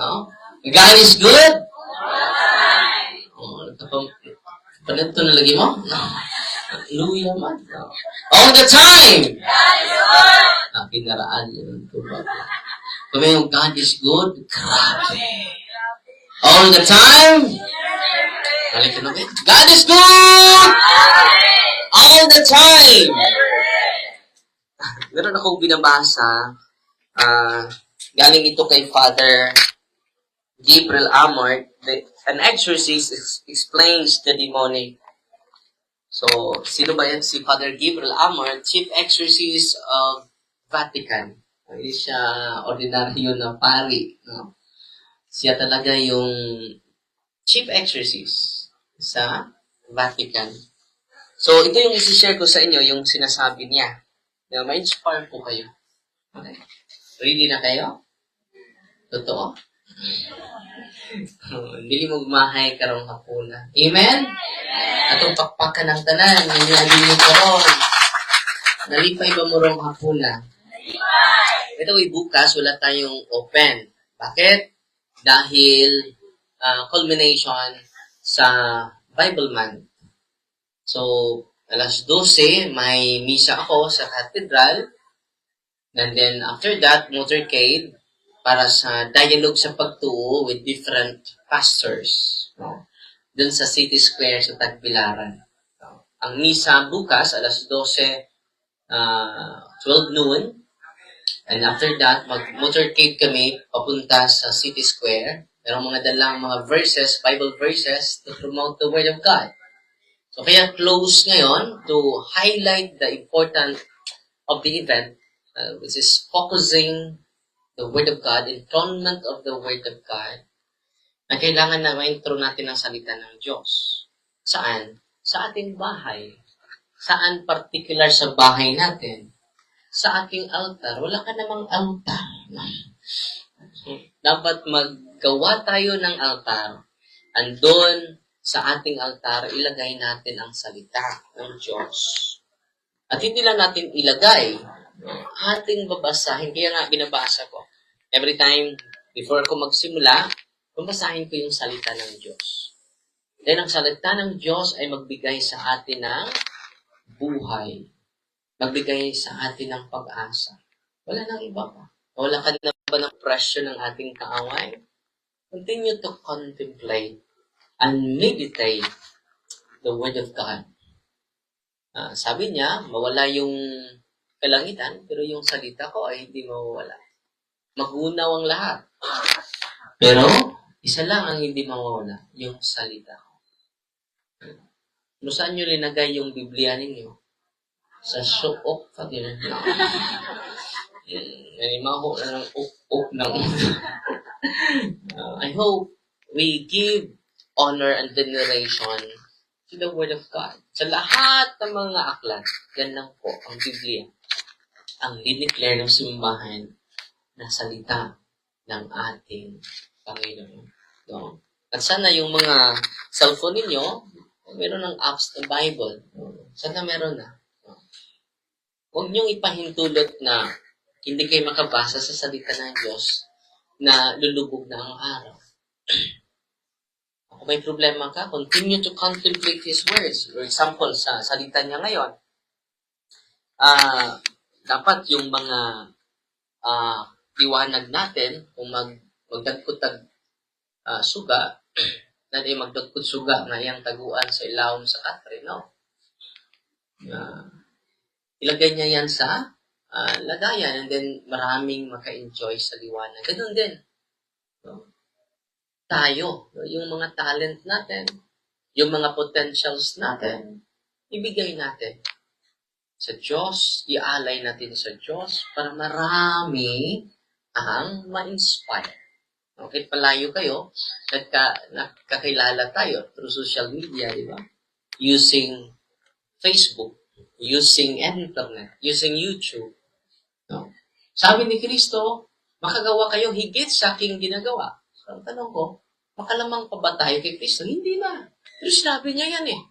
No? God is good. Oh, panito na lagi mo? No. Hallelujah man. No. All the time. Pinaraan yun. Kami yung God is good. Grabe. All the time. Balik ka na ba? God is good. All the time. Meron akong binabasa. Galing ito kay Father Gabriel Amort. An exorcist explains the demonic. So, sino ba yan? Si Father Gabriel Amort, Chief Exorcist of Vatican. Hindi siya ordinaryo na pari. No? Siya talaga yung Chief Exorcist sa Vatican. So, ito yung isi-share ko sa inyo, yung sinasabi niya. Na ma-inspire po kayo. Okay? Ready na kayo? Totoo? Dili mo gumahay karong hapuna. Amen? Atong pakpakan ng tanan, nangyari niyo karon. Nalipay ba mo rong hapuna? Ito bukas, wala tayong open. Bakit? Dahil culmination sa Bible Month. So, alas 12, may misa ako sa cathedral. And then, after that, motorcade para sa dialogue sa pagtuo with different pastors. No? Doon sa City Square sa Tagbilaran. No? Ang misa bukas, alas 12, 12 noon. And after that, mag-motorcade kami papunta sa City Square. Merong mga dalang mga verses, Bible verses, to promote the Word of God. So, kaya close ngayon to highlight the importance of the event, which is focusing the Word of God, enthronement of the Word of God, na kailangan na ma-intro natin ang salita ng Diyos. Saan? Sa ating bahay. Saan particular sa bahay natin? Sa ating altar. Wala ka namang altar. Dapat maggawa tayo ng altar. Andun, sa ating altar, ilagay natin ang salita ng Diyos. At hindi lang natin ilagay, ating babasahin. Kaya nga, binabasa ko. Every time, before ko magsimula, babasahin ko yung salita ng Diyos. Dahil ang salita ng Diyos ay magbigay sa atin ng buhay. Magbigay sa atin ng pag-asa. Wala nang iba pa. Wala ka na ba ng presyo ng ating kaaway? Continue to contemplate and meditate the Word of God. Sabi niya, mawala yung kalangitan, pero yung salita ko ay hindi mawawala. Magunaw ang lahat. Pero, isa lang ang hindi mawawala, yung salita ko. Saan nyo linagay yung Biblia ninyo? Sa suok pa din. Nanimaho na ng uk ng I hope we give honor and veneration to the Word of God. Sa lahat ng mga aklat, yan lang po ang Biblia. Ang dineclare ng simbahan na salita ng ating Panginoon. No? At sana yung mga cellphone ninyo, meron ng apps na Bible. Sana meron na. Huwag niyong ipahintulot na hindi kayo makabasa sa salita ng Diyos na lulubog na ang araw. Kung may problema ka, continue to contemplate His words. For example, sa salita niya ngayon, dapat yung mga tiwanag natin, kung magdagkutag suga, na di magdagkut suga na iyang taguan sa ilawom sa katre, no? Ilagay niya yan sa lagayan and then maraming maka-enjoy sa liwanag. Ganun din. No? Tayo, yung mga talent natin, yung mga potentials natin, ibigay natin sa Diyos, ialay natin sa Diyos para marami ang ma-inspire. Okay, palayo kayo, nakakilala tayo through social media, di ba? Using Facebook, using internet, using YouTube. No? Sabi ni Kristo, makagawa kayo higit sa aking ginagawa. So, ang tanong ko, makalamang pa ba tayo kay Kristo? Hindi na. Pero sinabi niya yan eh.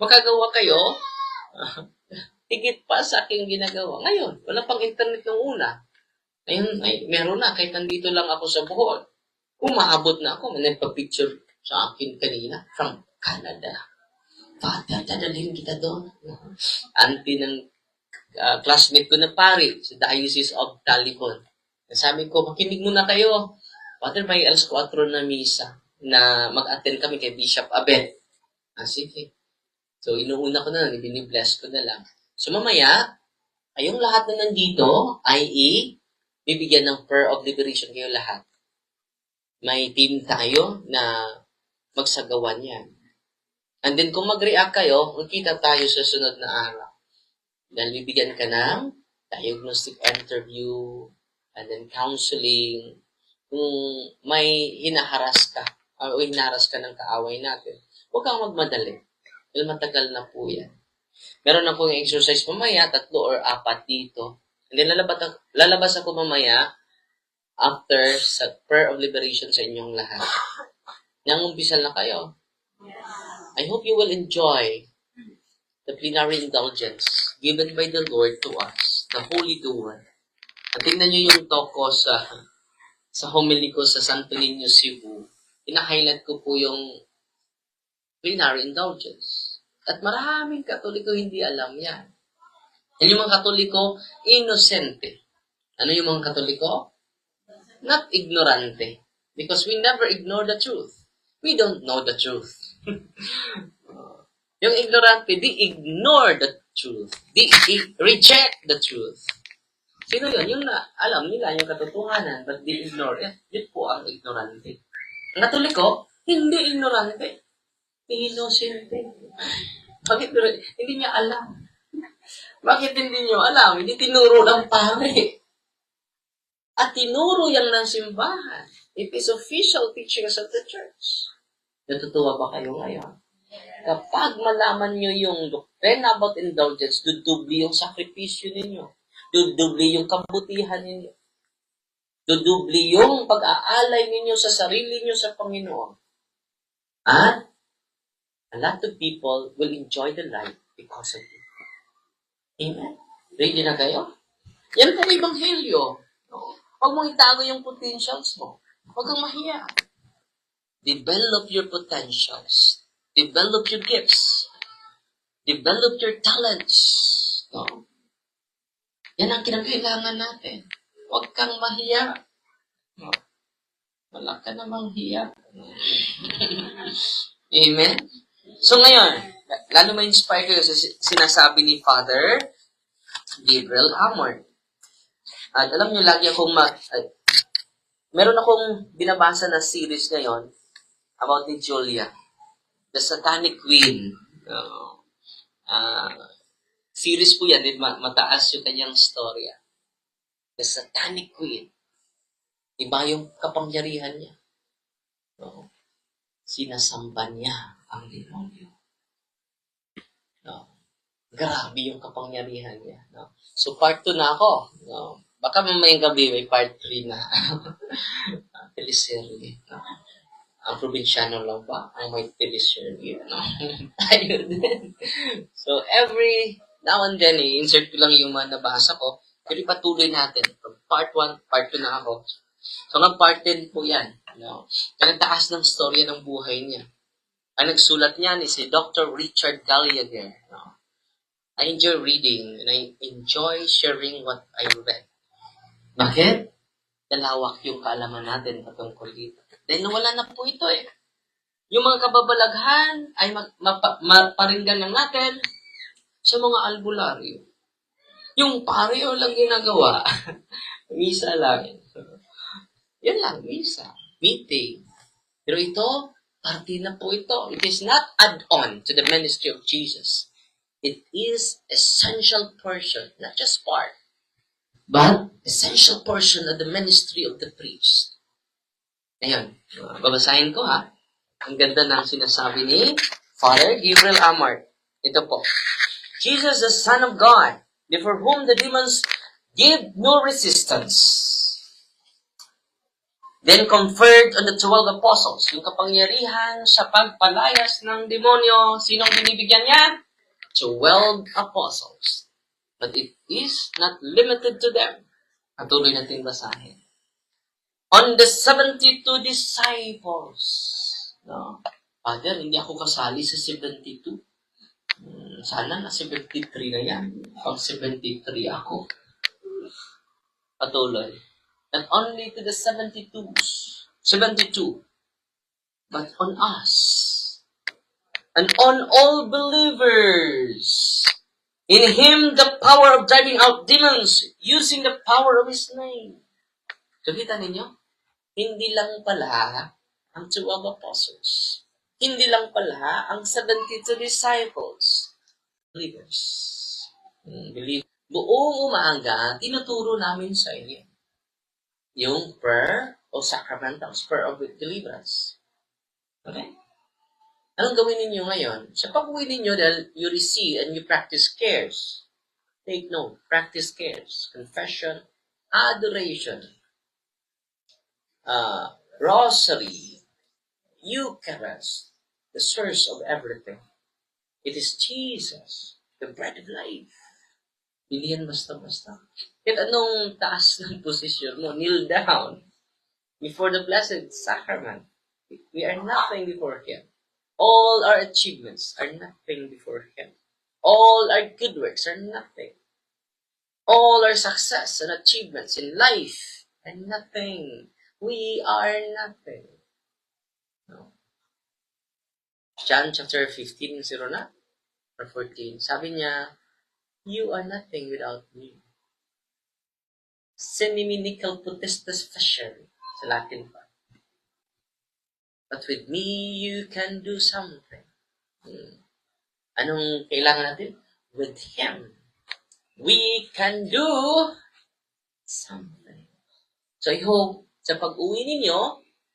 Makagawa kayo, higit pa sa aking ginagawa. Ngayon, wala pang internet nung una. Ngayon, meron na. Kahit nandito lang ako sa Bohol. Umaabot na ako. May nagpa-picture sa akin kanina from Canada. Father, dadalhin kita doon. Auntie ng classmate ko na pari sa Diocese of Talicon. Sabi ko, makinig muna kayo. Father, may alas 4 na misa na mag-attend kami kay Bishop Abet. Sige. So, inuuna ko na, binibless ko na lang. So, mamaya, kayong lahat na nandito ay bibigyan ng prayer of liberation kayo lahat. May team tayo na magsagawa niyan. And then, kung mag-react kayo, magkita tayo sa sunod na araw. Dahil bibigyan ka ng diagnostic interview, and then counseling. Kung may hinaharas ka, o hinaharas ka ng kaaway natin, huwag kang magmadali. Dahil matagal na po yan. Meron akong exercise mamaya, 3 or 4 dito. And then lalabas ako mamaya after sa prayer of liberation sa inyong lahat. Nangumpisal na kayo. I hope you will enjoy the plenary indulgence given by the Lord to us, the Holy Doer. At tingnan nyo yung talk ko sa homily ko sa Santo Niño, Cebu. Ina-highlight ko po yung plenary indulgence. At maraming Katoliko hindi alam yan. At yung mga Katoliko, inosente. Ano yung mga Katoliko? Not ignorante. Because we never ignore the truth. We don't know the truth. Yung ignorante, they ignore the truth. They reject the truth. Sino yun? Yung alam nila yung katotohanan, but they ignore it. Yun po ang ignorante. Ang Katoliko, hindi ignorante. Inosente. Bakit hindi niya alam? Bakit hindi niyo alam? Hindi tinuro ng pare. At tinuro yan ng simbahan. It is official teachings of the church. Natutuwa ba kayo ngayon? Kapag malaman nyo yung doctrine about indulgence, dudubli yung sakripisyo ninyo. Dudubli yung kabutihan ninyo. Dudubli yung pag-aalay ninyo sa sarili nyo sa Panginoon. At a lot of people will enjoy the life because of it. Amen? Ready na kayo? Yan pong ebanghelyo. Huwag mong itago yung potentials mo. Huwag kang mahiya. Develop your potentials. Develop your gifts. Develop your talents. No? Yan ang kinakailangan natin. Huwag kang mahiya. No? Wala ka namang hiya. Amen? So ngayon, lalo ma-inspire kayo sa sinasabi ni Father Gabriel Amor. At alam nyo, lagi akong meron akong binabasa na series ngayon about ni Julia, The Satanic Queen. Series po yan, mataas yung kanyang storya. The Satanic Queen. Iba yung kapangyarihan niya. No? Sinasamba niya ang demonyo. No? Grabe yung kapangyarihan niya. No? So part 2 na ako. No? Baka mamayang gabi may part 3 na. Teleserye. No? Ang probinsyano lang ba? Ang may teleserye. No? Tayo din. So every now and then, insert ko lang yung mga nabasa ko. Pero patuloy natin. From part 1, part 2 na ako. So hanggang part 10 po yan. No? Ang taas ng storya ng buhay niya. Ang nagsulat niyan is si Dr. Richard Gallagher. No? I enjoy reading and I enjoy sharing what I read. Bakit? Dalawak yung kaalaman natin patungkol dito. Dahil nawala na po ito eh. Yung mga kababalaghan ay maparinggan lang natin sa mga albularyo. Yung pareo lang ginagawa. Misa lang. Yan lang, misa. Meeting. Pero ito, parte na po ito. It is not add-on to the ministry of Jesus. It is essential portion, not just part, but essential portion of the ministry of the priest. Ayun, babasahin ko ha. Ang ganda ng sinasabi ni Father Gabriel Amor. Ito po. Jesus, the Son of God, before whom the demons give no resistance, then conferred on the 12 apostles, yung kapangyarihan sa pagpalayas ng demonyo. Sinong binibigyan niya? 12 apostles. But it is not limited to them. Patuloy natin basahin. On the 72 disciples. No? Father, hindi ako kasali sa 72. Sana na 73 na yan. Pang 73 ako. Patuloy. Not only to the 72, but on us. And on all believers. In Him, the power of driving out demons, using the power of His name. So, kita ninyo? Hindi lang pala ang 12 apostles. Hindi lang pala ang 72 disciples. Believers. Buong umaga, tinuturo namin sa inyo yung prayer o sacramentals, prayer of deliverance. Okay? Anong gawin ninyo ngayon? Sa pag-uwi ninyo, dahil you receive and you practice cares. Take note, practice cares, confession, adoration, rosary, Eucharist, the source of everything. It is Jesus, the bread of life. Hindi yan basta-basta. Kahit anong taas ng posisyon mo, kneel down before the Blessed Sacrament. We are nothing before Him. All our achievements are nothing before Him. All our good works are nothing. All our success and achievements in life are nothing. We are nothing. No. John chapter 15, 0 na, or 14, sabi niya, you are nothing without me. Semiminical potestas facere, sa Latin pa. But with me, you can do something. Anong kailangan natin? With Him, we can do something. So I hope, sa pag-uwi ninyo,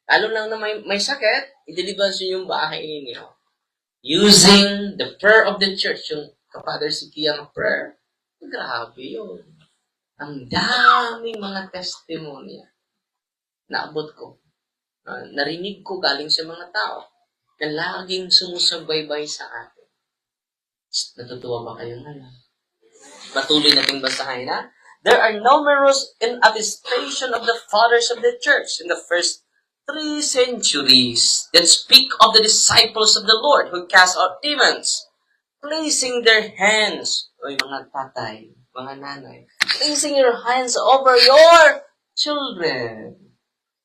lalo lang na may sakit, i-deliver nyo yung bahay ninyo. Using the prayer of the church, yung Kapader Sikiyang prayer, grabe yun. Ang daming mga testimonya na abot ko. Narinig ko galing sa mga tao na laging sumusubaybay sa atin. Natutuwa ba kayo ngayon? Patuloy nating basahin, ha? There are numerous in attestation of the fathers of the church in the first 3 centuries that speak of the disciples of the Lord who cast out demons, placing their hands, o mga tatay, mga nanay, placing your hands over your children.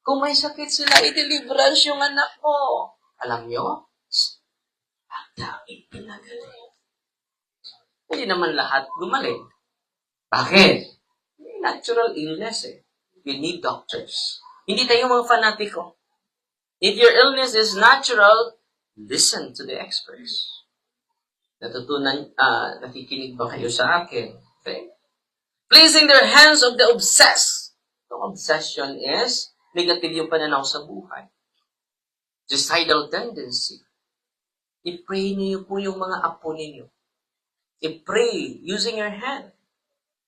Kung may sakit sila, i-deliverance yung anak mo. Alam nyo? Pagdaing pinagaling. Hindi naman lahat gumaling. Bakit? Natural illness eh. You need doctors. Hindi tayo mga fanatiko. If your illness is natural, listen to the experts. Nakikinig ba kayo sa akin? Okay? Placing their hands of the obsessed. The obsession is negative yung pananaw sa buhay. Suicidal tendency. I-pray niyo po yung mga apo ninyo. I-pray using your hand.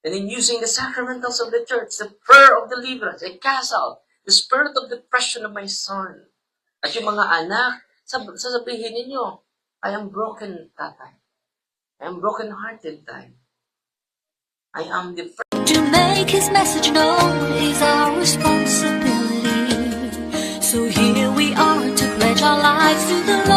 And then using the sacramentals of the church, the prayer of deliverance, I cast out the spirit of depression of my son. At yung mga anak, sasabihin ninyo, I am broken, tatay. I am broken-hearted, tay. I am the To make His message known is our responsibility. So here we are to pledge our lives to the Lord.